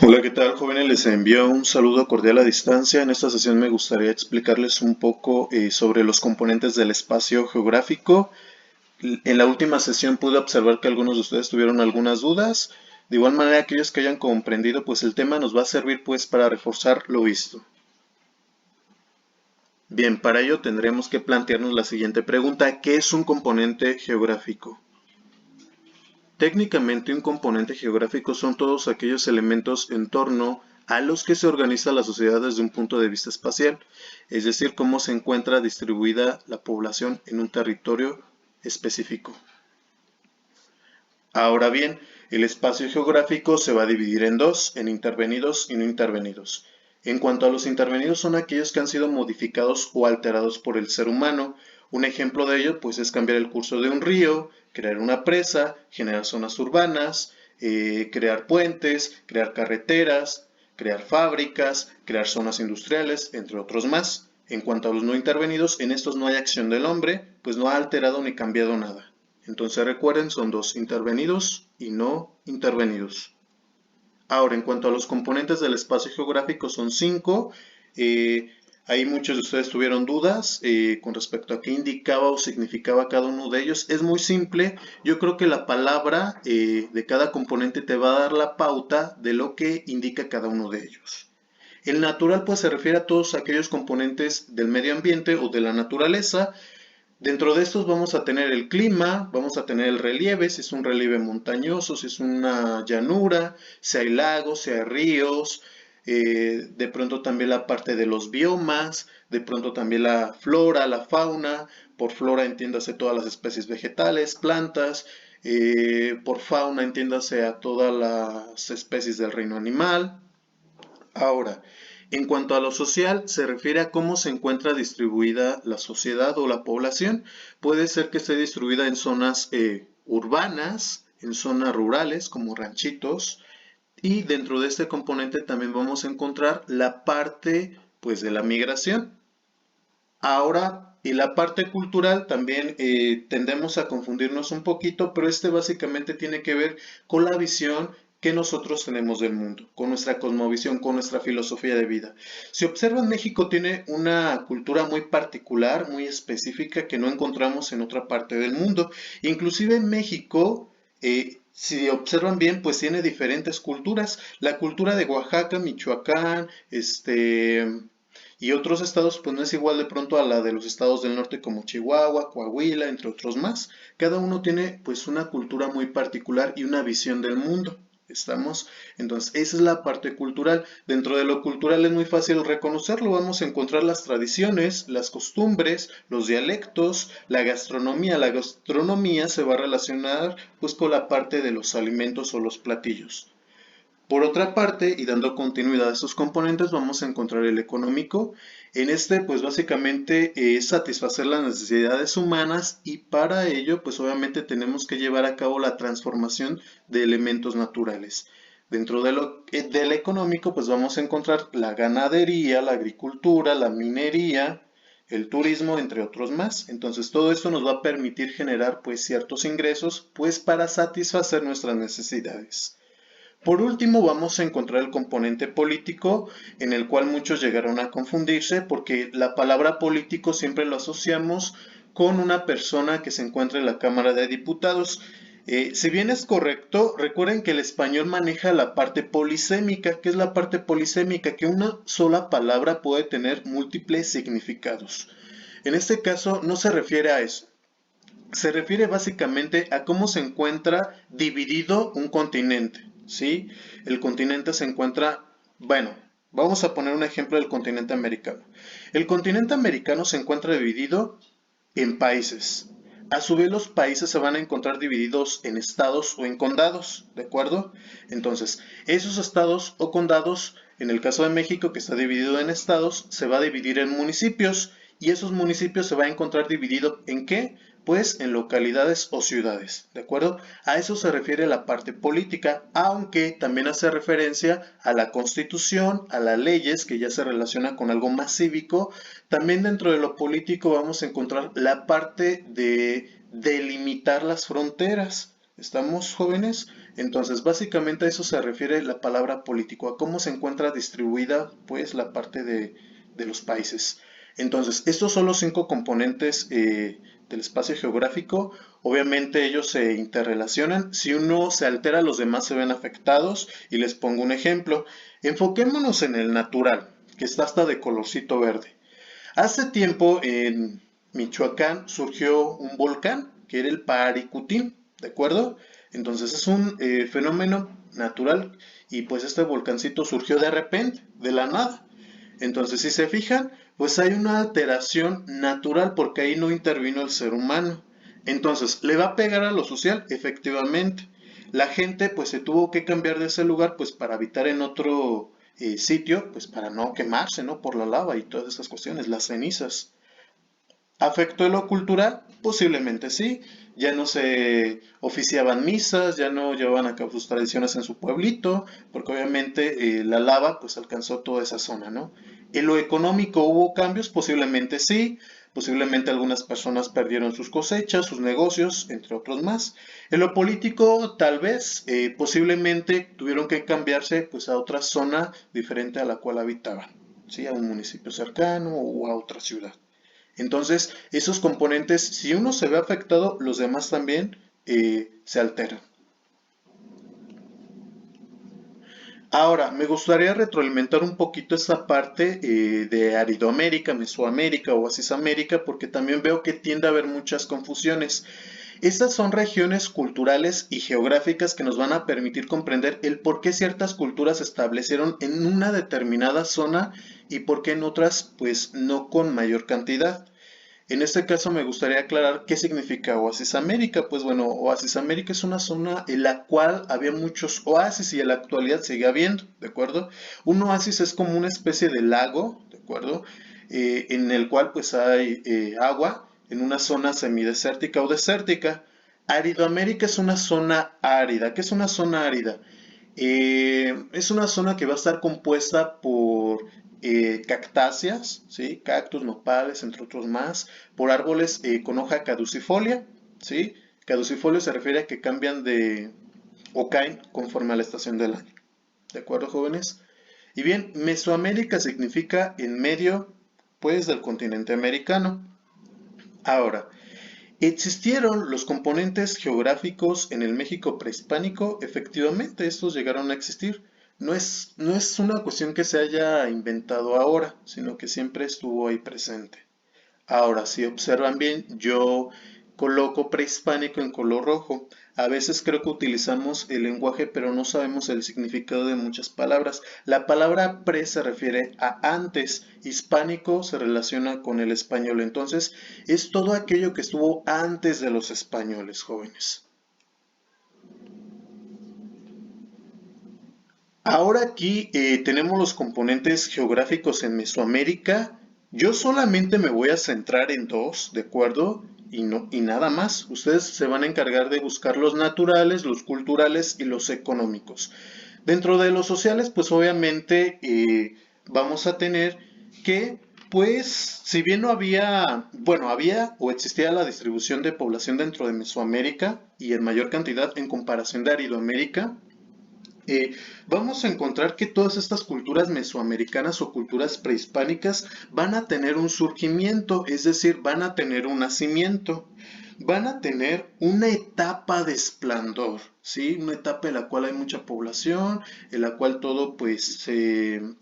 Hola, ¿qué tal, jóvenes? Les envío un saludo cordial a distancia. En esta sesión me gustaría explicarles un poco sobre los componentes del espacio geográfico. En la última sesión pude observar que algunos de ustedes tuvieron algunas dudas. De igual manera, aquellos que hayan comprendido, pues el tema nos va a servir pues para reforzar lo visto. Bien, para ello tendremos que plantearnos la siguiente pregunta: ¿qué es un componente geográfico? Técnicamente, un componente geográfico son todos aquellos elementos en torno a los que se organiza la sociedad desde un punto de vista espacial, es decir, cómo se encuentra distribuida la población en un territorio específico. Ahora bien, el espacio geográfico se va a dividir en dos, en intervenidos y no intervenidos. En cuanto a los intervenidos, son aquellos que han sido modificados o alterados por el ser humano. Un ejemplo de ello pues es cambiar el curso de un río, crear una presa, generar zonas urbanas, crear puentes, crear carreteras, crear fábricas, crear zonas industriales, entre otros más. En cuanto a los no intervenidos, en estos no hay acción del hombre, pues no ha alterado ni cambiado nada. Entonces recuerden, son dos: intervenidos y no intervenidos. Ahora, en cuanto a los componentes del espacio geográfico, son cinco. Eh, Ahí muchos de ustedes tuvieron dudas con respecto a qué indicaba o significaba cada uno de ellos. Es muy simple. Yo creo que la palabra de cada componente te va a dar la pauta de lo que indica cada uno de ellos. El natural pues se refiere a todos aquellos componentes del medio ambiente o de la naturaleza. Dentro de estos vamos a tener el clima, vamos a tener el relieve, si es un relieve montañoso, si es una llanura, si hay lagos, si hay ríos, de pronto también la parte de los biomas, de pronto también la flora, la fauna. Por flora entiéndase todas las especies vegetales, plantas, por fauna entiéndase a todas las especies del reino animal. Ahora, en cuanto a lo social, se refiere a cómo se encuentra distribuida la sociedad o la población. Puede ser que esté distribuida en zonas urbanas, en zonas rurales como ranchitos, y dentro de este componente también vamos a encontrar la parte pues de la migración. Ahora, y la parte cultural también tendemos a confundirnos un poquito, pero este básicamente tiene que ver con la visión que nosotros tenemos del mundo, con nuestra cosmovisión, con nuestra filosofía de vida. Si observan, México tiene una cultura muy particular, muy específica, que no encontramos en otra parte del mundo. Inclusive en México, si observan bien, pues tiene diferentes culturas. La cultura de Oaxaca, Michoacán, y otros estados, pues no es igual de pronto a la de los estados del norte como Chihuahua, Coahuila, entre otros más. Cada uno tiene pues una cultura muy particular y una visión del mundo. ¿Estamos? Entonces, esa es la parte cultural. Dentro de lo cultural es muy fácil reconocerlo. Vamos a encontrar las tradiciones, las costumbres, los dialectos, la gastronomía. La gastronomía se va a relacionar pues con la parte de los alimentos o los platillos. Por otra parte, y dando continuidad a estos componentes, vamos a encontrar el económico. En este, pues básicamente es satisfacer las necesidades humanas, y para ello, pues obviamente tenemos que llevar a cabo la transformación de elementos naturales. Dentro del económico, pues vamos a encontrar la ganadería, la agricultura, la minería, el turismo, entre otros más. Entonces, todo esto nos va a permitir generar pues ciertos ingresos, pues para satisfacer nuestras necesidades. Por último, vamos a encontrar el componente político, en el cual muchos llegaron a confundirse porque la palabra político siempre lo asociamos con una persona que se encuentra en la Cámara de Diputados. Si bien es correcto, recuerden que el español maneja la parte polisémica. ¿Qué es la parte polisémica? Que una sola palabra puede tener múltiples significados. En este caso no se refiere a eso. Se refiere básicamente a cómo se encuentra dividido un continente, ¿sí? El continente se encuentra, bueno, vamos a poner un ejemplo del continente americano. El continente americano se encuentra dividido en países. A su vez, los países se van a encontrar divididos en estados o en condados, ¿de acuerdo? Entonces, esos estados o condados, en el caso de México, que está dividido en estados, se va a dividir en municipios, y esos municipios se va a encontrar dividido ¿en qué? Pues en localidades o ciudades, ¿de acuerdo? A eso se refiere la parte política, aunque también hace referencia a la constitución, a las leyes, que ya se relaciona con algo más cívico. También dentro de lo político vamos a encontrar la parte de delimitar las fronteras. ¿Estamos, jóvenes? Entonces, básicamente a eso se refiere la palabra político, a cómo se encuentra distribuida pues la parte de los países. Entonces, estos son los 5 componentes del espacio geográfico. Obviamente ellos se interrelacionan. Si uno se altera, los demás se ven afectados. Y les pongo un ejemplo. Enfoquémonos en el natural, que está hasta de colorcito verde. Hace tiempo en Michoacán surgió un volcán, que era el Paricutín, ¿de acuerdo? Entonces es un fenómeno natural y pues este volcancito surgió de repente, de la nada. Entonces si se fijan, pues hay una alteración natural porque ahí no intervino el ser humano. Entonces, ¿le va a pegar a lo social? Efectivamente. La gente pues se tuvo que cambiar de ese lugar pues para habitar en otro sitio, pues para no quemarse, ¿no? Por la lava y todas esas cuestiones, las cenizas. ¿Afectó lo cultural? Posiblemente sí. Ya no se oficiaban misas, ya no llevaban a cabo sus tradiciones en su pueblito, porque obviamente la lava pues alcanzó toda esa zona, ¿no? ¿En lo económico hubo cambios? Posiblemente sí. Posiblemente algunas personas perdieron sus cosechas, sus negocios, entre otros más. En lo político, tal vez, posiblemente tuvieron que cambiarse pues a otra zona diferente a la cual habitaban, ¿sí? A un municipio cercano o a otra ciudad. Entonces, esos componentes, si uno se ve afectado, los demás también se alteran. Ahora, me gustaría retroalimentar un poquito esta parte de Aridoamérica, Mesoamérica o Asisamérica, porque también veo que tiende a haber muchas confusiones. Estas son regiones culturales y geográficas que nos van a permitir comprender el por qué ciertas culturas se establecieron en una determinada zona y por qué en otras, pues no con mayor cantidad. En este caso me gustaría aclarar qué significa Oasis América. Pues bueno, Oasis América es una zona en la cual había muchos oasis y en la actualidad sigue habiendo, ¿de acuerdo? Un oasis es como una especie de lago, ¿de acuerdo? En el cual pues hay agua en una zona semidesértica o desértica. Aridoamérica es una zona árida. ¿Qué es una zona árida? Es una zona que va a estar compuesta por cactáceas, ¿sí? Cactus, nopales, entre otros más, por árboles con hoja caducifolia, ¿sí? Caducifolio se refiere a que cambian de o caen conforme a la estación del año. ¿De acuerdo, jóvenes? Y bien, Mesoamérica significa en medio, pues, del continente americano. Ahora, ¿existieron los componentes geográficos en el México prehispánico? Efectivamente, estos llegaron a existir. No es una cuestión que se haya inventado ahora, sino que siempre estuvo ahí presente. Ahora, si observan bien, yo coloco prehispánico en color rojo. A veces creo que utilizamos el lenguaje, pero no sabemos el significado de muchas palabras. La palabra pre se refiere a antes, hispánico se relaciona con el español. Entonces, es todo aquello que estuvo antes de los españoles, jóvenes. Ahora aquí tenemos los componentes geográficos en Mesoamérica. Yo solamente me voy a centrar en dos, ¿de acuerdo? Y nada más. Ustedes se van a encargar de buscar los naturales, los culturales y los económicos. Dentro de los sociales, pues obviamente vamos a tener que, pues, si bien no había, bueno, había o existía la distribución de población dentro de Mesoamérica y en mayor cantidad en comparación de Aridoamérica, eh, vamos a encontrar que todas estas culturas mesoamericanas o culturas prehispánicas van a tener un surgimiento, es decir, van a tener un nacimiento, van a tener una etapa de esplendor, ¿sí? Una etapa en la cual hay mucha población, en la cual todo pues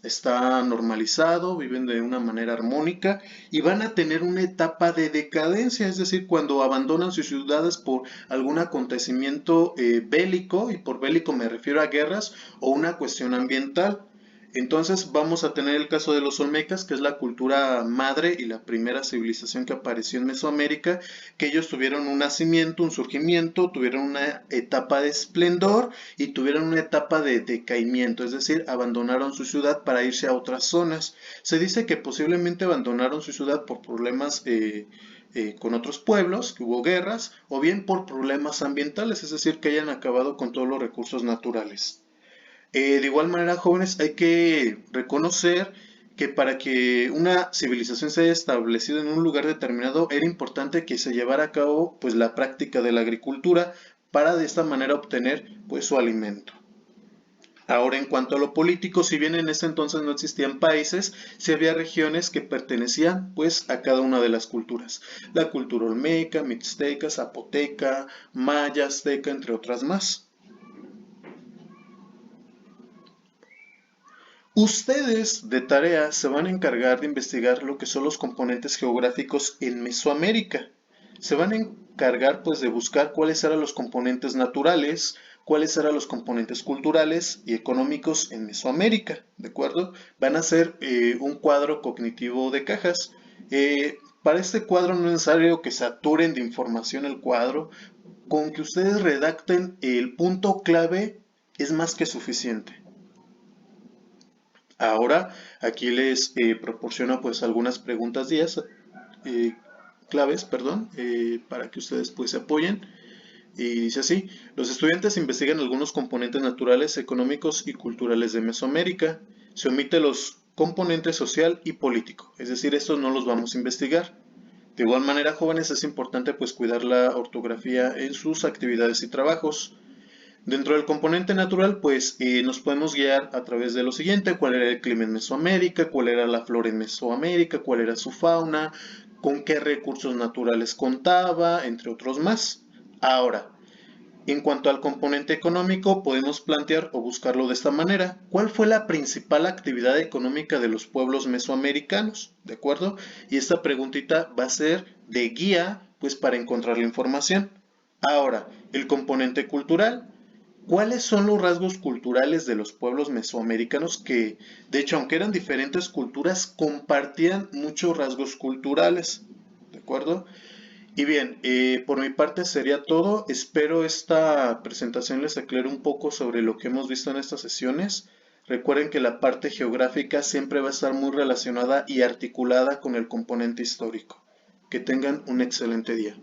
está normalizado, viven de una manera armónica y van a tener una etapa de decadencia, es decir, cuando abandonan sus ciudades por algún acontecimiento bélico, y por bélico me refiero a guerras o una cuestión ambiental. Entonces vamos a tener el caso de los olmecas, que es la cultura madre y la primera civilización que apareció en Mesoamérica, que ellos tuvieron un nacimiento, un surgimiento, tuvieron una etapa de esplendor y tuvieron una etapa de decaimiento, es decir, abandonaron su ciudad para irse a otras zonas. Se dice que posiblemente abandonaron su ciudad por problemas con otros pueblos, que hubo guerras, o bien por problemas ambientales, es decir, que hayan acabado con todos los recursos naturales. De igual manera, jóvenes, hay que reconocer que para que una civilización se haya establecido en un lugar determinado, era importante que se llevara a cabo pues la práctica de la agricultura para de esta manera obtener pues su alimento. Ahora, en cuanto a lo político, si bien en ese entonces no existían países, sí había regiones que pertenecían pues a cada una de las culturas. La cultura olmeca, mixteca, zapoteca, maya, azteca, entre otras más. Ustedes de tarea se van a encargar de investigar lo que son los componentes geográficos en Mesoamérica. Se van a encargar pues de buscar cuáles eran los componentes naturales, cuáles eran los componentes culturales y económicos en Mesoamérica, ¿de acuerdo? Van a hacer un cuadro cognitivo de cajas. Para este cuadro no es necesario que saturen de información el cuadro, con que ustedes redacten el punto clave es más que suficiente. Ahora aquí les proporciono pues algunas preguntas eh, claves, perdón, para que ustedes pues se apoyen. Y dice así, los estudiantes investigan algunos componentes naturales, económicos y culturales de Mesoamérica. Se omite los componentes social y político, es decir, estos no los vamos a investigar. De igual manera, jóvenes, es importante pues cuidar la ortografía en sus actividades y trabajos. Dentro del componente natural, pues nos podemos guiar a través de lo siguiente: cuál era el clima en Mesoamérica, cuál era la flora en Mesoamérica, cuál era su fauna, con qué recursos naturales contaba, entre otros más. Ahora, en cuanto al componente económico, podemos plantear o buscarlo de esta manera: ¿cuál fue la principal actividad económica de los pueblos mesoamericanos? ¿De acuerdo? Y esta preguntita va a ser de guía, pues para encontrar la información. Ahora, el componente cultural. ¿Cuáles son los rasgos culturales de los pueblos mesoamericanos que, de hecho, aunque eran diferentes culturas, compartían muchos rasgos culturales? ¿De acuerdo? Y bien, por mi parte sería todo. Espero esta presentación les aclare un poco sobre lo que hemos visto en estas sesiones. Recuerden que la parte geográfica siempre va a estar muy relacionada y articulada con el componente histórico. Que tengan un excelente día.